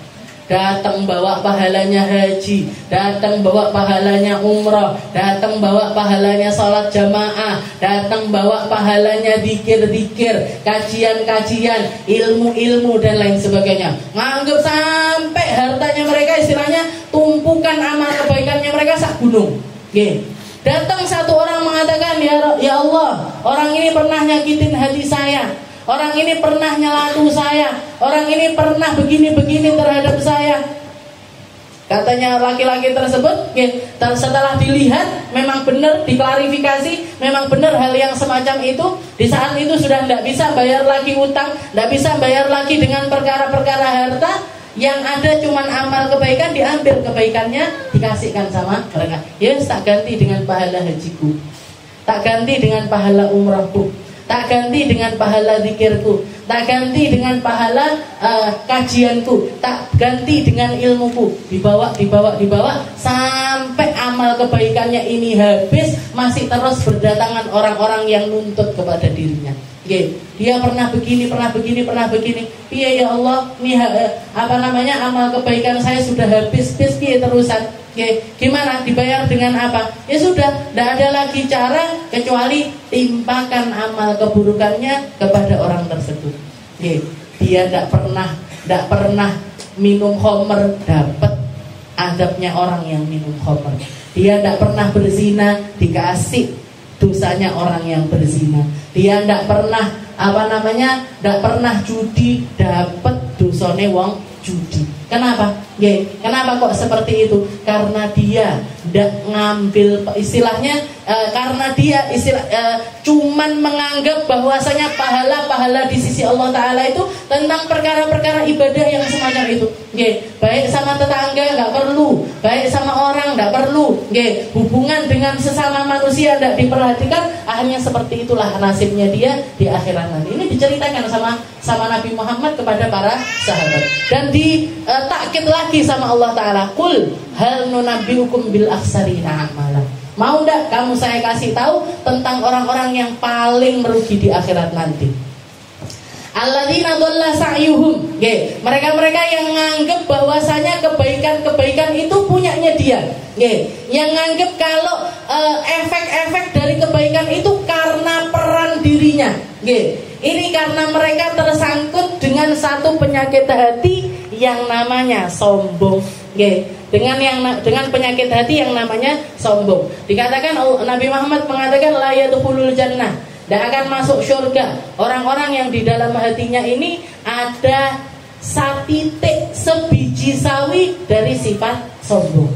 Datang bawa pahalanya haji, datang bawa pahalanya umrah, datang bawa pahalanya sholat jamaah, datang bawa pahalanya zikir-zikir, kajian-kajian, ilmu-ilmu dan lain sebagainya. Nganggep sampai hartanya mereka, istilahnya tumpukan amal kebaikannya mereka sak gunung. Datang satu orang mengatakan, ya Allah, orang ini pernah nyakitin hati saya, orang ini pernah nyelatu saya, orang ini pernah begini-begini terhadap saya. Katanya laki-laki tersebut, setelah dilihat memang benar, diklarifikasi, memang benar hal yang semacam itu. Di saat itu sudah tidak bisa bayar lagi utang, tidak bisa bayar lagi dengan perkara-perkara harta. Yang ada cuman amal kebaikan, diambil kebaikannya, dikasihkan sama mereka. Ya, tak ganti dengan pahala hajiku, tak ganti dengan pahala umrahku, tak ganti dengan pahala zikirku, tak ganti dengan pahala kajianku, tak ganti dengan ilmuku. Dibawa sampai amal kebaikannya ini habis, masih terus berdatangan orang-orang yang nuntut kepada dirinya. Dia pernah begini. Iya ya Allah, nih amal kebaikan saya sudah habis terusan. Gimana? Dibayar dengan apa? Ya sudah, tidak ada lagi cara kecuali timpakan amal keburukannya kepada orang tersebut. Dia tidak pernah minum khamr, dapat adabnya orang yang minum khamr. Dia tidak pernah berzina, dikasih dosanya orang yang berzina. Dia tidak pernah tidak pernah judi, dapat dosane wong judi. Kenapa? Kenapa kok seperti itu? Karena dia tidak ngambil istilahnya, karena dia cuman menganggap bahwasanya pahala-pahala di sisi Allah Ta'ala itu tentang perkara-perkara ibadah yang semacam itu. Baik sama tetangga nggak perlu, baik sama orang nggak perlu. Hubungan dengan sesama manusia tidak diperhatikan. Akhirnya seperti itulah nasibnya dia di akhirat nanti. Ini diceritakan sama Nabi Muhammad kepada para sahabat, dan takkid lagi sama Allah Ta'ala. Qul hal nunabbiukum bil akhsarina a'mala. Mau enggak kamu saya kasih tahu tentang orang-orang yang paling merugi di akhirat nanti? Alladzina dhalla sa'yuhum. Mereka-mereka yang nganggep bahwasanya kebaikan-kebaikan itu punyanya dia. Yang nganggep kalau efek-efek dari kebaikan itu karena peran dirinya. Ini karena mereka tersangkut dengan satu penyakit hati yang namanya sombong. Dengan penyakit hati yang namanya sombong. Dikatakan Nabi Muhammad mengatakan la yadkhulul jannah, tidak akan masuk surga orang-orang yang di dalam hatinya ini ada satitik sebiji sawi dari sifat sombong.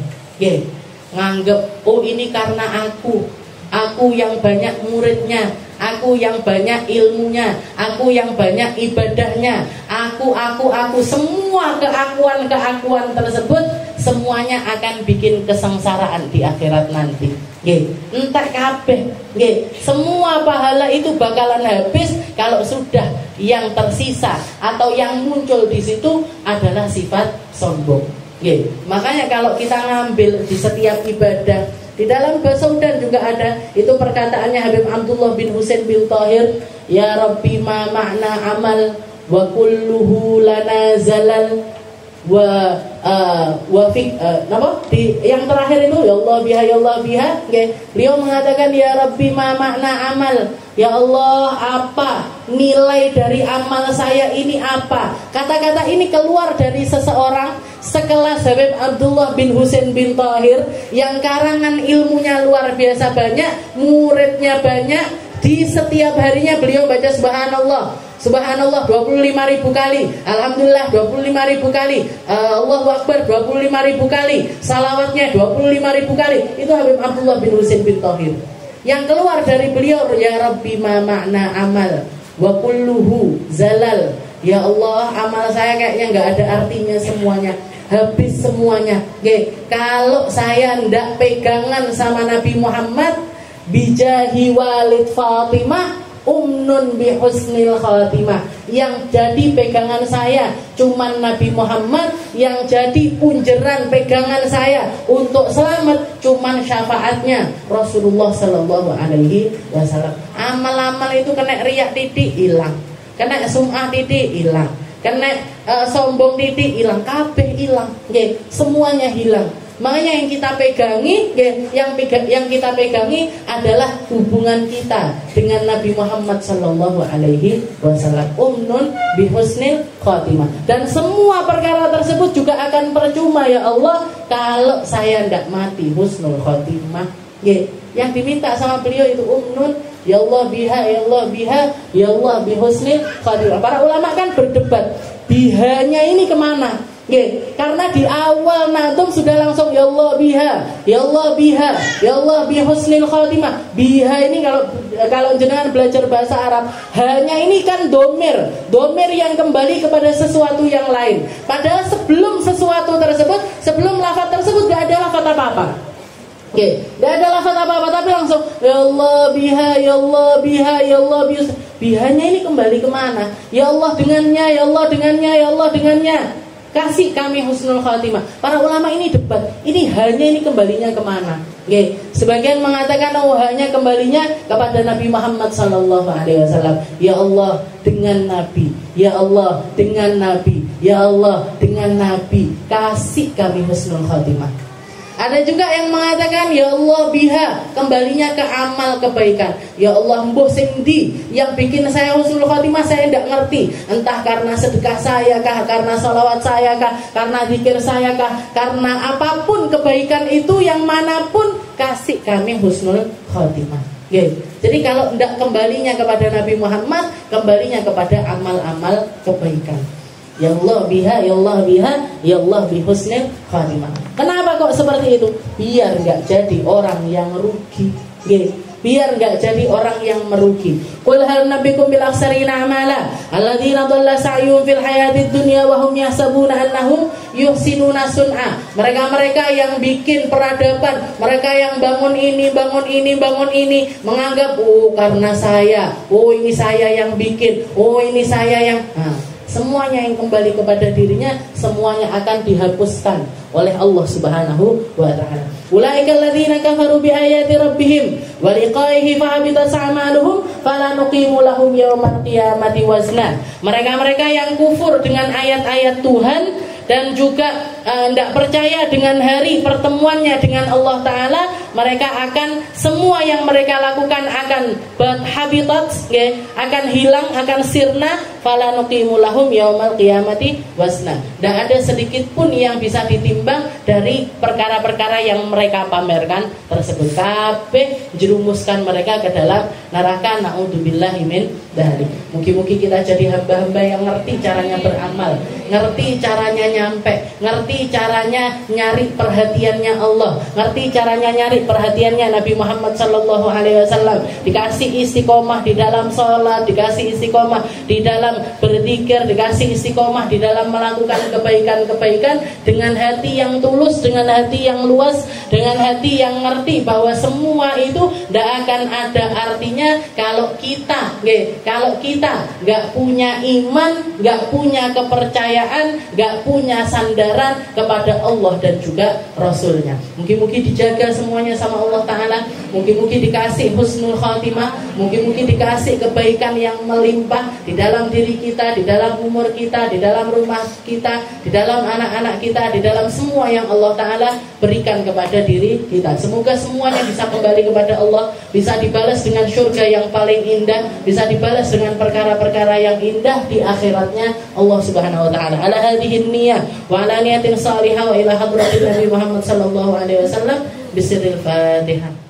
Nganggep ini karena aku yang banyak muridnya, aku yang banyak ilmunya, aku yang banyak ibadahnya, aku semua keakuan tersebut semuanya akan bikin kesengsaraan di akhirat nanti. Entek kabeh. Semua pahala itu bakalan habis kalau sudah yang tersisa atau yang muncul di situ adalah sifat sombong. Makanya kalau kita ngambil di setiap ibadah, di dalam bahasa Sudan juga ada itu perkataannya Habib Abdullah bin Husain bin Tahir, ya Rabbi ma makna amal wa kulluhu lana zalal yang terakhir itu ya Allah biha ya Allah biha, okay. Beliau mengatakan ya Rabbi ma makna amal, ya Allah apa nilai dari amal saya ini apa. Kata-kata ini keluar dari seseorang sekelas Habib Abdullah bin Husain bin Thahir yang karangan ilmunya luar biasa banyak, muridnya banyak. Di setiap harinya beliau baca subhanallah, subhanallah 25.000 kali, alhamdulillah 25.000 kali, Allahu Akbar 25.000 kali, salawatnya 25.000 kali. Itu Habib Abdullah bin Husain bin Thahir. Yang keluar dari beliau ya Rabbi ma makna amal wa kulluhu zalal. Ya Allah, amal saya kayaknya nggak ada artinya semuanya, habis semuanya. Oke, kalau saya ndak pegangan sama Nabi Muhammad bijahi walid Fatimah umnun bi husnil khatimah, yang jadi pegangan saya cuman Nabi Muhammad, yang jadi punjeran pegangan saya untuk selamat cuman syafaatnya Rasulullah sallallahu alaihi wasallam. Amal-amal itu kena riak titik hilang, kena sum'ah titik hilang, kena sombong titik hilang, kabeh hilang, semuanya hilang. Makanya yang kita pegangi, yang kita pegangi adalah hubungan kita dengan Nabi Muhammad sallallahu alaihi wasallam. Umnun bihusnil khatimah. Dan semua perkara tersebut juga akan percuma ya Allah kalau saya tidak mati husnul khatimah. Yang diminta sama beliau itu umnun ya Allah biha ya Allah biha ya Allah bihusnil khatimah. Para ulama kan berdebat, bihanya ini kemana? Karena di awal nadum sudah langsung ya Allah biha, ya Allah biha, ya Allah bihusnil khatimah. Biha ini kalau jenengan belajar bahasa Arab, hanya ini kan domir yang kembali kepada sesuatu yang lain. Padahal sebelum sesuatu tersebut, sebelum lafaz tersebut tidak ada lafaz apa-apa. Tidak ada lafaz apa-apa, tapi langsung ya Allah biha, ya Allah biha, ya Allah biha. Bihanya ini kembali kemana? Ya Allah dengannya, ya Allah dengannya, ya Allah dengannya. Kasih kami husnul khatimah. Para ulama ini debat, ini kembalinya kemana? Sebagian mengatakan hanya kembalinya kepada Nabi Muhammad sallallahu alaihi wasallam. Ya Allah dengan Nabi, ya Allah dengan Nabi, ya Allah dengan Nabi, kasih kami husnul khatimah. Ada juga yang mengatakan ya Allah biha, kembalinya ke amal kebaikan. Ya Allah mbuh sing ndi yang bikin saya husnul khatimah saya tidak ngerti. Entah karena sedekah saya kah, karena salawat saya kah, karena zikir saya kah, karena apapun kebaikan itu yang manapun, kasih kami husnul khatimah. Jadi kalau tidak kembalinya kepada Nabi Muhammad, kembalinya kepada amal-amal kebaikan. Ya Allah biha, ya Allah biha, ya Allah bihusnil khatimah. Kenapa kok seperti itu? Biar nggak jadi orang yang rugi. Biar nggak jadi orang yang merugi. Qul hal nabiyukum bil akhsarina amala alladzina dhalla sa'yuhum fil hayatid dunya wa hum yahsabuna annahum yuhsinuna sun'a. Mereka-mereka yang bikin peradaban, mereka yang bangun ini, menganggap karena saya, ini saya yang bikin, ini saya yang semuanya yang kembali kepada dirinya, semuanya akan dihapuskan oleh Allah Subhanahu wa taala. Ulaikal ladzina kafaru bi ayati rabbihim wa liqaihi fa habitat a'maluhum fala nuqimu lahum yaumal qiyamati wazna. Mereka-mereka yang kufur dengan ayat-ayat Tuhan dan juga tidak percaya dengan hari pertemuannya dengan Allah Ta'ala, mereka akan, semua yang mereka lakukan akan habitat, akan hilang, akan sirna. Fala nuqimu lahum yaumal qiyamati wazna. Dan ada sedikit pun yang bisa ditimbang dari perkara-perkara yang mereka pamerkan tersebut. Kabeh jerumuskan mereka ke dalam neraka. Na'udzubillahi min dzalik. Mugi-mugi kita jadi hamba-hamba yang ngerti caranya beramal, ngerti caranya nyampe, ngerti caranya nyari perhatiannya Allah, ngerti caranya nyari perhatiannya Nabi Muhammad sallallahu alaihi wasallam. Dikasih istiqomah di dalam sholat, dikasih istiqomah di dalam berzikir, dikasih istiqomah di dalam melakukan kebaikan-kebaikan dengan hati yang tulus, dengan hati yang luas, dengan hati yang ngerti bahwa semua itu tidak akan ada artinya kalau kita nggak punya iman, nggak punya kepercayaan, nggak punya sandaran, kepada Allah dan juga Rasulnya. Mungkin-mungkin dijaga semuanya sama Allah Ta'ala, mungkin-mungkin dikasih husnul khatimah, mungkin-mungkin dikasih kebaikan yang melimpah di dalam diri kita, di dalam umur kita, di dalam rumah kita, di dalam anak-anak kita, di dalam semua yang Allah Ta'ala berikan kepada diri kita. Semoga semuanya bisa kembali kepada Allah, bisa dibalas dengan surga yang paling indah, bisa dibalas dengan perkara-perkara yang indah di akhiratnya Allah Subhanahu wa Ta'ala. Ala hadhihi niyah wa ala niyatin salihah wa ila hadratin Nabi Muhammad sallallahu alaihi wasallam bisirril Fatihah.